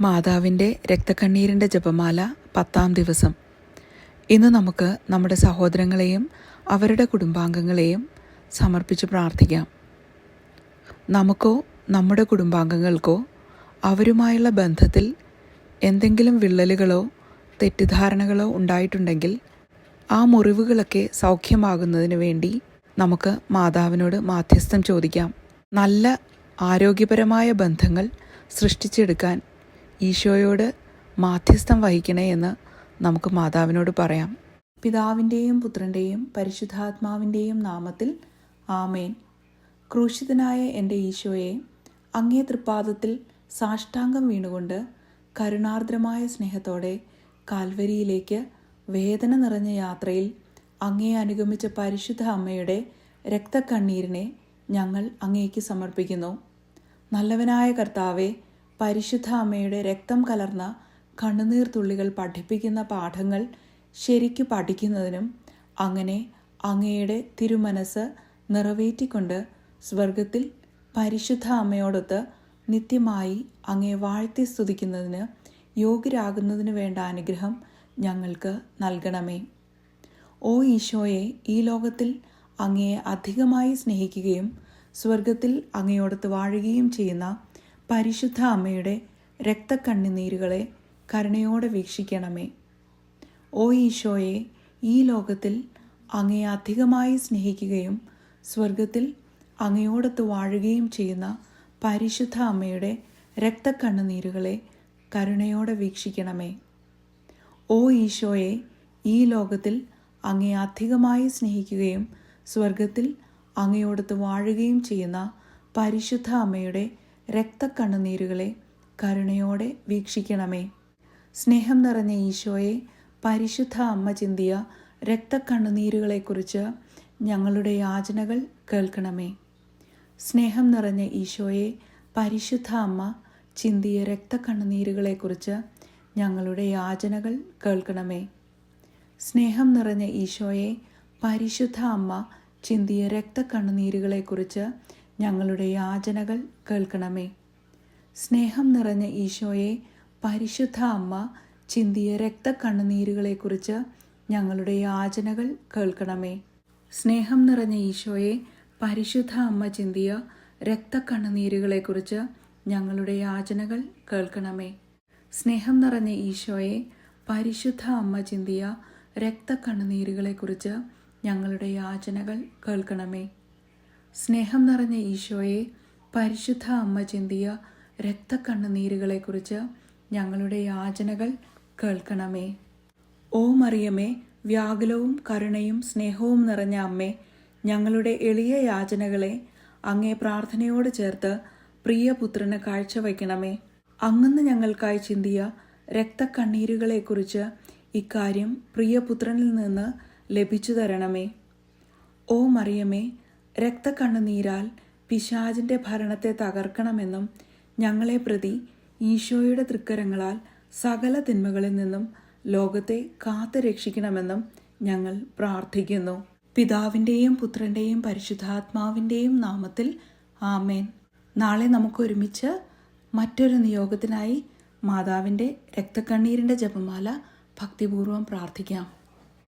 മാതാവിൻ്റെ രക്തക്കണ്ണീരിൻ്റെ ജപമാല 10-ാം ദിവസം. ഇന്ന് നമുക്ക് നമ്മുടെ സഹോദരങ്ങളെയും അവരുടെ കുടുംബാംഗങ്ങളെയും സമർപ്പിച്ച് പ്രാർത്ഥിക്കാം. നമുക്കോ നമ്മുടെ കുടുംബാംഗങ്ങൾക്കോ അവരുമായുള്ള ബന്ധത്തിൽ എന്തെങ്കിലും വിള്ളലുകളോ തെറ്റിദ്ധാരണകളോ ഉണ്ടായിട്ടുണ്ടെങ്കിൽ ആ മുറിവുകളൊക്കെ സൗഖ്യമാകുന്നതിന് വേണ്ടി നമുക്ക് മാതാവിനോട് മാധ്യസ്ഥം ചോദിക്കാം. നല്ല ആരോഗ്യപരമായ ബന്ധങ്ങൾ സൃഷ്ടിച്ചെടുക്കാൻ ഈശോയോട് മാധ്യസ്ഥം വഹിക്കണേ എന്ന് നമുക്ക് മാതാവിനോട് പറയാം. പിതാവിൻ്റെയും പുത്രൻ്റെയും പരിശുദ്ധാത്മാവിൻ്റെയും നാമത്തിൽ ആമേൻ. ക്രൂശിതനായ എൻ്റെ ഈശോയെ, അങ്ങേ തൃപ്പാദത്തിൽ സാഷ്ടാംഗം വീണുകൊണ്ട് കരുണാർദ്രമായ സ്നേഹത്തോടെ കാൽവരിയിലേക്ക് വേദന നിറഞ്ഞ യാത്രയിൽ അങ്ങേ അനുഗമിച്ച പരിശുദ്ധ അമ്മയുടെ രക്തക്കണ്ണീരിനെ ഞങ്ങൾ അങ്ങേക്ക് സമർപ്പിക്കുന്നു. നല്ലവനായ കർത്താവെ, പരിശുദ്ധ അമ്മയുടെ രക്തം കലർന്ന കണ്ണുനീർ തുള്ളികൾ പഠിപ്പിക്കുന്ന പാഠങ്ങൾ ശരിക്കു പഠിക്കുന്നതിനും അങ്ങനെ അങ്ങയുടെ തിരുമനസ് നിറവേറ്റിക്കൊണ്ട് സ്വർഗത്തിൽ പരിശുദ്ധ അമ്മയോടൊത്ത് നിത്യമായി അങ്ങേ വാഴ്ത്തി സ്തുതിക്കുന്നതിന് യോഗ്യരാകുന്നതിന് വേണ്ട അനുഗ്രഹം ഞങ്ങൾക്ക് നൽകണമേ. ഓ ഈശോയെ, ഈ ലോകത്തിൽ അങ്ങയെ അധികമായി സ്നേഹിക്കുകയും സ്വർഗത്തിൽ അങ്ങയോടൊത്ത് വാഴുകയും ചെയ്യുന്ന പരിശുദ്ധ അമ്മയുടെ രക്തക്കണ്ണുനീരുകളെ കരുണയോടെ വീക്ഷിക്കണമേ. ഓ ഈശോയെ, ഈ ലോകത്തിൽ അങ്ങയെ അധികമായി സ്നേഹിക്കുകയും സ്വർഗത്തിൽ അങ്ങയോടൊത്ത് വാഴുകയും ചെയ്യുന്ന പരിശുദ്ധ അമ്മയുടെ രക്തക്കണ്ണുനീരുകളെ കരുണയോടെ വീക്ഷിക്കണമേ. ഓ ഈശോയെ, ഈ ലോകത്തിൽ അങ്ങയെ അധികമായി സ്നേഹിക്കുകയും സ്വർഗത്തിൽ അങ്ങയോടൊത്ത് വാഴുകയും ചെയ്യുന്ന പരിശുദ്ധ അമ്മയുടെ രക്തക്കണ്ണുനീരുകളെ കരുണയോടെ വീക്ഷിക്കണമേ. സ്നേഹം നിറഞ്ഞ ഈശോയെ, പരിശുദ്ധ അമ്മ ചിന്തിയ രക്തക്കണ്ണുനീരുകളെക്കുറിച്ച് ഞങ്ങളുടെ യാചനകൾ കേൾക്കണമേ. സ്നേഹം നിറഞ്ഞ ഈശോയെ, പരിശുദ്ധ അമ്മ ചിന്തിയ രക്തക്കണ്ണുനീരുകളെക്കുറിച്ച് ഞങ്ങളുടെ യാചനകൾ കേൾക്കണമേ. സ്നേഹം നിറഞ്ഞ ഈശോയെ, പരിശുദ്ധ അമ്മ ചിന്തിയ രക്തക്കണ്ണുനീരുകളെക്കുറിച്ച് ഞങ്ങളുടെ യാചനകൾ കേൾക്കണമേ. സ്നേഹം നിറഞ്ഞ ഈശോയെ, പരിശുദ്ധ അമ്മ ചിന്തിയ രക്തക്കണ്ണുനീരുകളെക്കുറിച്ച് ഞങ്ങളുടെ യാചനകൾ കേൾക്കണമേ. സ്നേഹം നിറഞ്ഞ ഈശോയെ, പരിശുദ്ധ അമ്മ ചിന്തിയ രക്തക്കണ്ണുനീരുകളെക്കുറിച്ച് ഞങ്ങളുടെ യാചനകൾ കേൾക്കണമേ. സ്നേഹം നിറഞ്ഞ ഈശോയെ, പരിശുദ്ധ അമ്മ ചിന്തിയ രക്തക്കണ്ണുനീരുകളെക്കുറിച്ച് ഞങ്ങളുടെ യാചനകൾ കേൾക്കണമേ. സ്നേഹം നിറഞ്ഞ ഈശോയെ, പരിശുദ്ധ അമ്മ ചിന്തിയ രക്തക്കണ്ണുനീരുകളെക്കുറിച്ച് ഞങ്ങളുടെ യാചനകൾ കേൾക്കണമേ. ഓ മറിയമേ, വ്യാകുലവും കരുണയും സ്നേഹവും നിറഞ്ഞ അമ്മേ, ഞങ്ങളുടെ എളിയ യാചനകളെ അങ്ങേ പ്രാർത്ഥനയോട് ചേർത്ത് പ്രിയപുത്രന് കാഴ്ചവയ്ക്കണമേ. അങ്ങന്ന് ഞങ്ങൾക്കായി ചിന്തിയ രക്തക്കണ്ണീരുകളെക്കുറിച്ച് ഇക്കാര്യം പ്രിയപുത്രനിൽ നിന്ന് ലഭിച്ചു തരണമേ. ഓ മറിയമേ, രക്തക്കണ്ണുനീരാൽ പിശാചിൻ്റെ ഭരണത്തെ തകർക്കണമെന്നും ഞങ്ങളെ പ്രതി ഈശോയുടെ തൃക്കരങ്ങളാൽ സകല തിന്മകളിൽ നിന്നും ലോകത്തെ കാത്തു രക്ഷിക്കണമെന്നും ഞങ്ങൾ പ്രാർത്ഥിക്കുന്നു. പിതാവിൻ്റെയും പുത്രൻ്റെയും പരിശുദ്ധാത്മാവിൻ്റെയും നാമത്തിൽ ആമേൻ. നാളെ നമുക്കൊരുമിച്ച് മറ്റൊരു നിയോഗത്തിനായി മാതാവിൻ്റെ രക്തക്കണ്ണീരിൻ്റെ ജപമാല ഭക്തിപൂർവ്വം പ്രാർത്ഥിക്കാം.